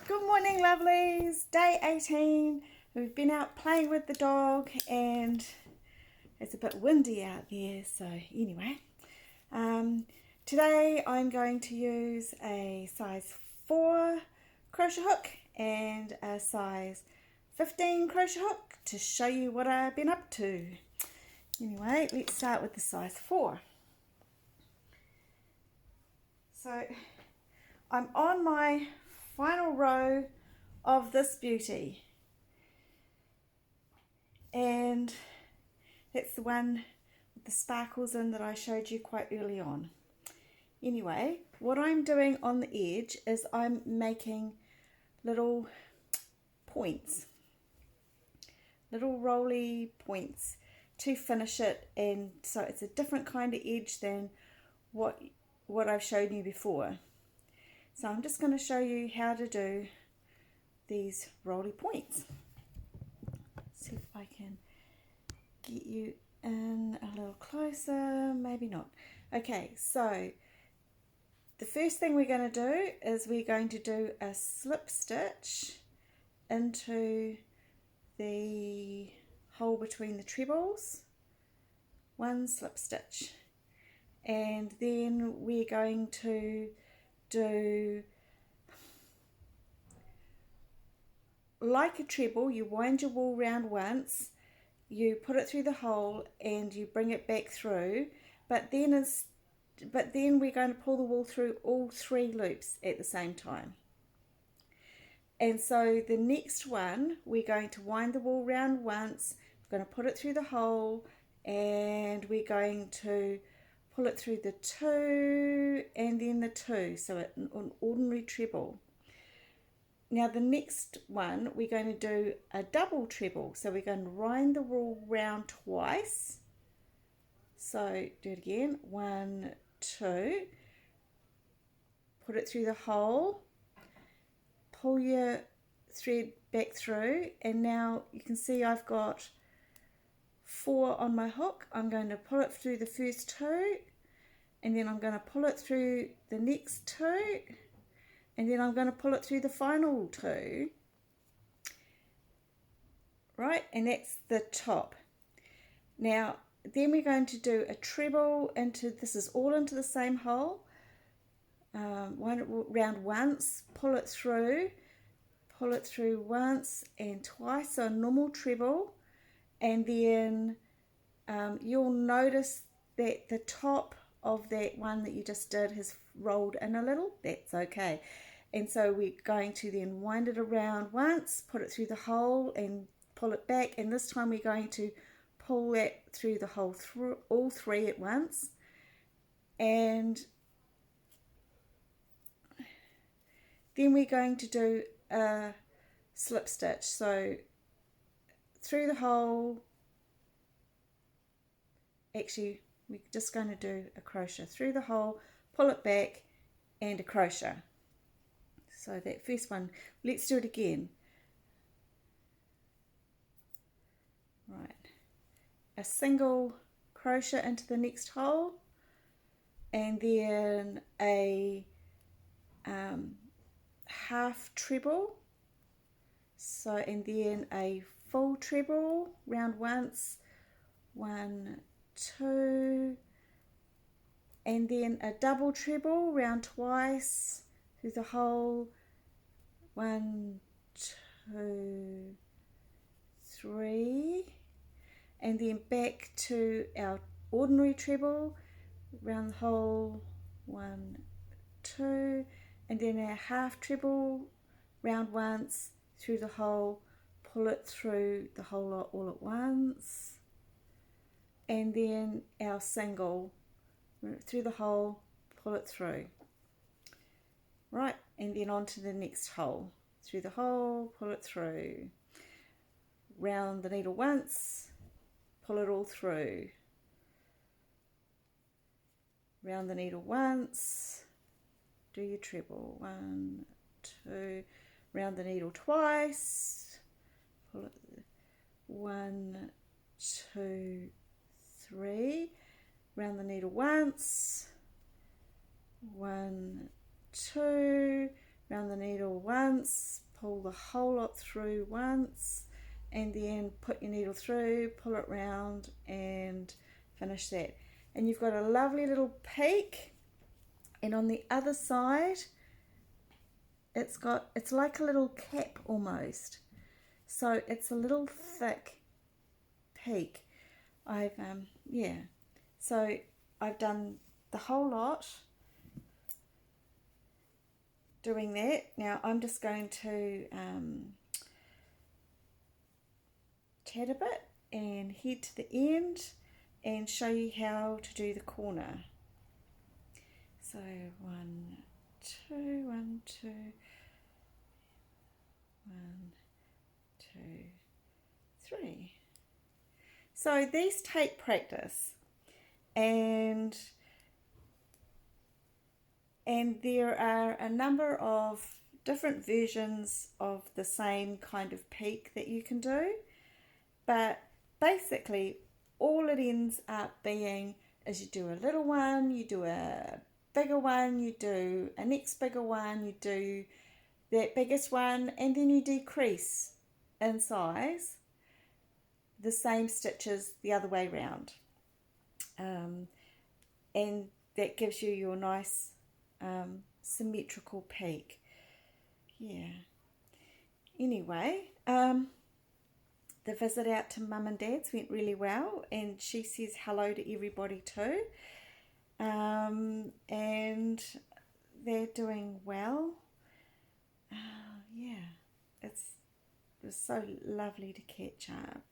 Good morning, lovelies. Day 18. We've been out playing with the dog and it's a bit windy out there. So anyway, today I'm going to use a size 4 crochet hook and a size 15 crochet hook to show you what I've been up to. Anyway, let's start with the size 4. So I'm on my final row of this beauty, and that's the one with the sparkles in that I showed you quite early on. Anyway, what I'm doing on the edge is I'm making little points, little rolly points to finish it, and so it's a different kind of edge than what I've shown you before. So I'm just going to show you how to do these roly points. See if I can get you in a little closer, maybe not. Okay, so the first thing we're going to do is we're going to do a slip stitch into the hole between the trebles, one slip stitch, and then we're going to do like a treble. You wind your wool round once, you put it through the hole and you bring it back through, but then we're going to pull the wool through all 3 loops at the same time. And so the next one, we're going to wind the wool round once, we're going to put it through the hole, and we're going to pull it through the 2 and then the 2, so an ordinary treble. Now the next one, we're going to do a double treble, so we're going to wind the wool round twice. So do it again, 1, 2, put it through the hole, pull your thread back through, and now you can see I've got 4 on my hook. I'm going to pull it through the first 2, and then I'm going to pull it through the next 2, and then I'm going to pull it through the final 2, right, and that's the top. Now then we're going to do a treble into, this is all into the same hole, wind it round once, pull it through once and twice, so a normal treble, and then you'll notice that the top of that one that you just did has rolled in a little. That's okay. And so we're going to then wind it around once, put it through the hole and pull it back, and this time we're going to pull that through the hole through all 3 at once, and then we're going to do a slip stitch. So through the hole, actually we're just going to do a crochet through the hole, pull it back, and a crochet. So that first one, let's do it again. Right, a single crochet into the next hole, and then a half treble, so, and then a full treble round once, 1, 2, and then a double treble round twice through the hole, 1, 2, 3, and then back to our ordinary treble, round the hole, 1, 2, and then our half treble round once through the hole, pull it through the hole all at once, and then our single through the hole, pull it through, right, and then on to the next hole, through the hole, pull it through, round the needle once, pull it all through, round the needle once, do your treble, 1, 2, round the needle twice, pull it, 1, 2, 3, round the needle once, 1, 2, round the needle once, pull the whole lot through once, and then put your needle through, pull it round, and finish that. And you've got a lovely little peak, and on the other side it's like a little cap almost, so it's a little thick peak. So I've done the whole lot doing that. Now I'm just going to chat a bit and head to the end and show you how to do the corner. So 1, 2, 1, 2, 1, 2, 3. So these take practice, and there are a number of different versions of the same kind of peak that you can do, but basically all it ends up being is you do a little one, you do a bigger one, you do a next bigger one, you do that biggest one, and then you decrease in size the same stitches the other way round, and that gives you your nice symmetrical peak. Yeah. Anyway, the visit out to Mum and Dad's went really well, and she says hello to everybody too, and they're doing well. Yeah, it was so lovely to catch up.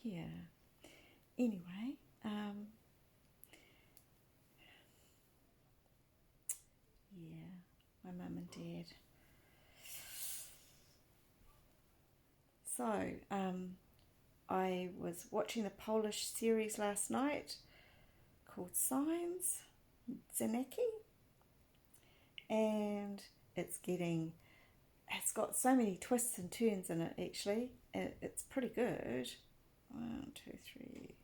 Yeah. Anyway, yeah, my mum and dad. So, I was watching the Polish series last night called Signs, Zanaki, and it's got so many twists and turns in it, actually. It's pretty good. 1, 2, 3.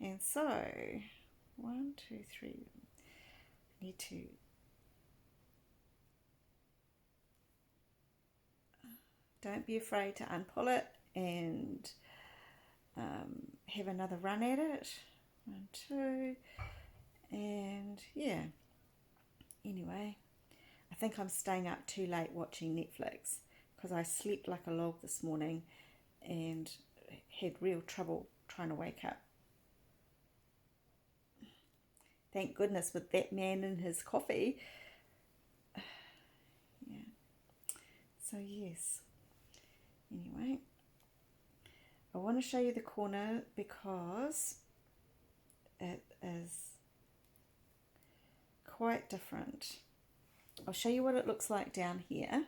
And so, 1, 2, 3. I need to don't be afraid to unpull it and have another run at it. 1, 2, and yeah. Anyway, I think I'm staying up too late watching Netflix because I slept like a log this morning and had real trouble trying to wake up. Thank goodness with that man and his coffee. Yeah. So yes. Anyway, I want to show you the corner because it is quite different. I'll show you what it looks like down here.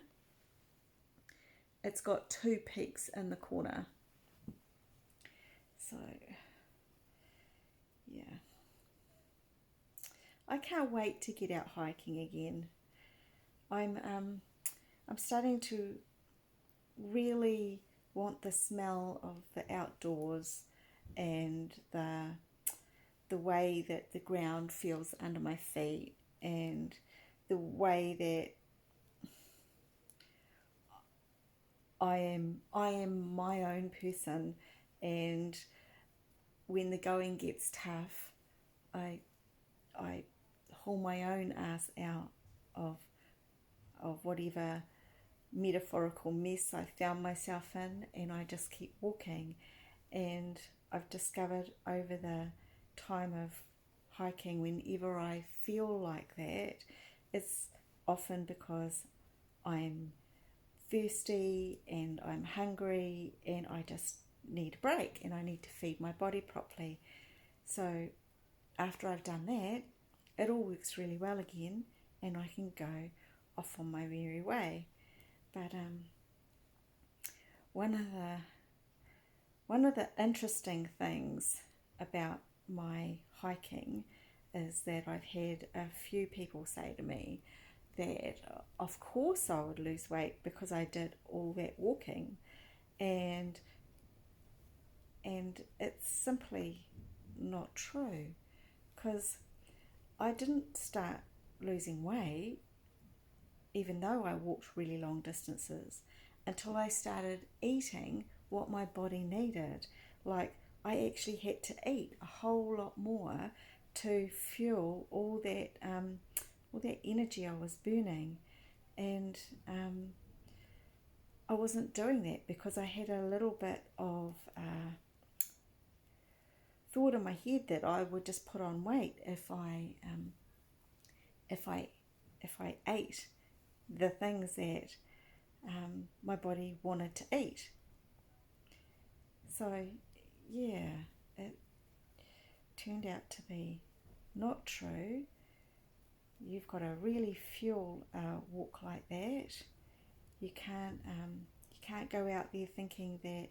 It's got 2 peaks in the corner. So, yeah. I can't wait to get out hiking again. I'm starting to really want the smell of the outdoors and the way that the ground feels under my feet, and the way that I am my own person, and when the going gets tough, I haul my own ass out of whatever metaphorical mess I found myself in, and I just keep walking. And I've discovered over the time of hiking, whenever I feel like that, it's often because I'm thirsty and I'm hungry and I just need a break and I need to feed my body properly. So after I've done that, it all works really well again, and I can go off on my merry way. But one of the interesting things about my hiking is that I've had a few people say to me that of course I would lose weight because I did all that walking, and it's simply not true, because I didn't start losing weight, even though I walked really long distances, until I started eating what my body needed. Like, I actually had to eat a whole lot more to fuel all that energy I was burning. And I wasn't doing that because I had a little bit of thought in my head that I would just put on weight if I ate the things that my body wanted to eat. So yeah, it turned out to be not true. You've got to really fuel a walk like that. You can't go out there thinking that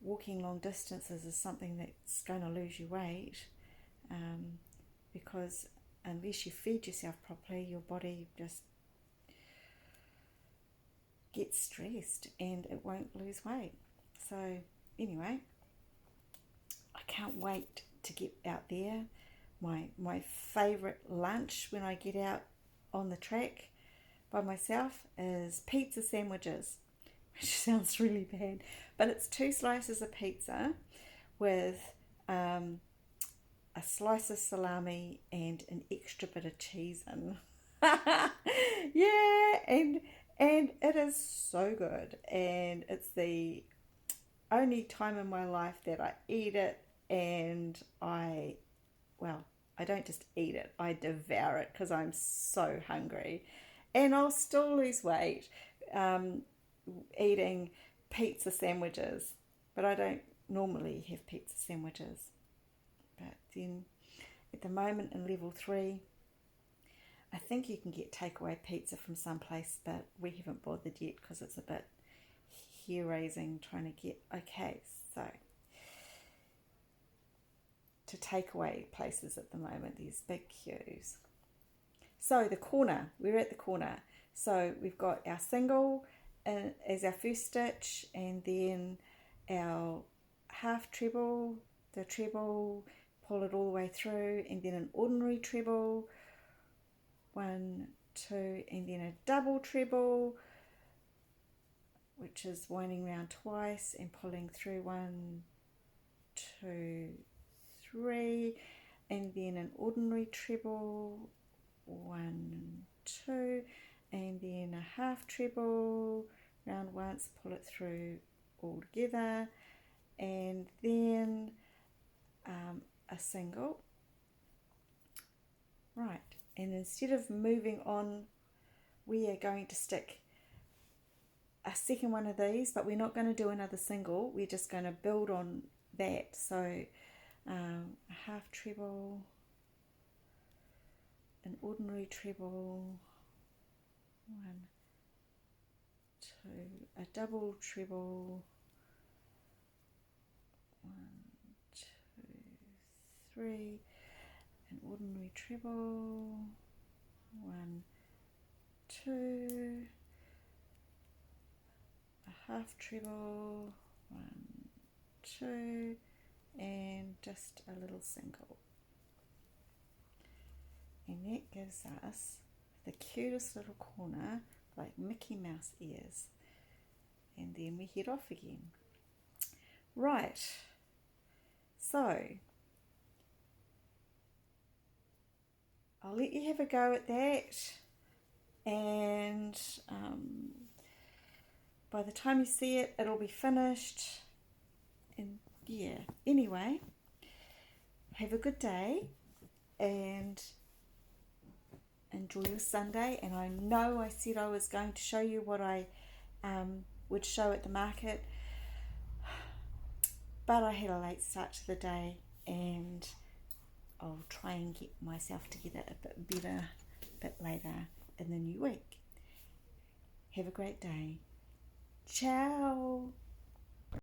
walking long distances is something that's going to lose you weight, because unless you feed yourself properly, your body just gets stressed and it won't lose weight. So anyway, I can't wait to get out there. My favourite lunch when I get out on the track by myself is pizza sandwiches, which sounds really bad, but it's 2 slices of pizza with a slice of salami and an extra bit of cheese in. Yeah, and it is so good, and it's the only time in my life that I eat it, and I don't just eat it, I devour it because I'm so hungry. And I'll still lose weight eating pizza sandwiches, but I don't normally have pizza sandwiches. But then at the moment in level 3, I think you can get takeaway pizza from someplace, but we haven't bothered yet because it's a bit hair raising trying to get. Okay, so to takeaway places at the moment, there's big queues. So the corner, we're at the corner. So we've got our single as our first stitch, and then our half treble, the treble, pull it all the way through, and then an ordinary treble, 1, 2, and then a double treble, which is winding round twice and pulling through 1, 2, 3, and then an ordinary treble, 1, 2, and then a half treble, round once, pull it through all together, and then a single. Right, and instead of moving on, we are going to stick a second one of these, but we're not going to do another single, we're just going to build on that. So a half treble, an ordinary treble, 1, 2, a double treble, 1, 2, 3, an ordinary treble, 1, 2, a half treble, 1, 2, and just a little single. And that gives us the cutest little corner, like Mickey Mouse ears. And then we head off again. Right, so I'll let you have a go at that, and by the time you see it, it'll be finished. And yeah, anyway, have a good day and enjoy your Sunday. And I know I said I was going to show you what I would show at the market, but I had a late start to the day, and I'll try and get myself together a bit better a bit later in the new week. Have a great day. Ciao.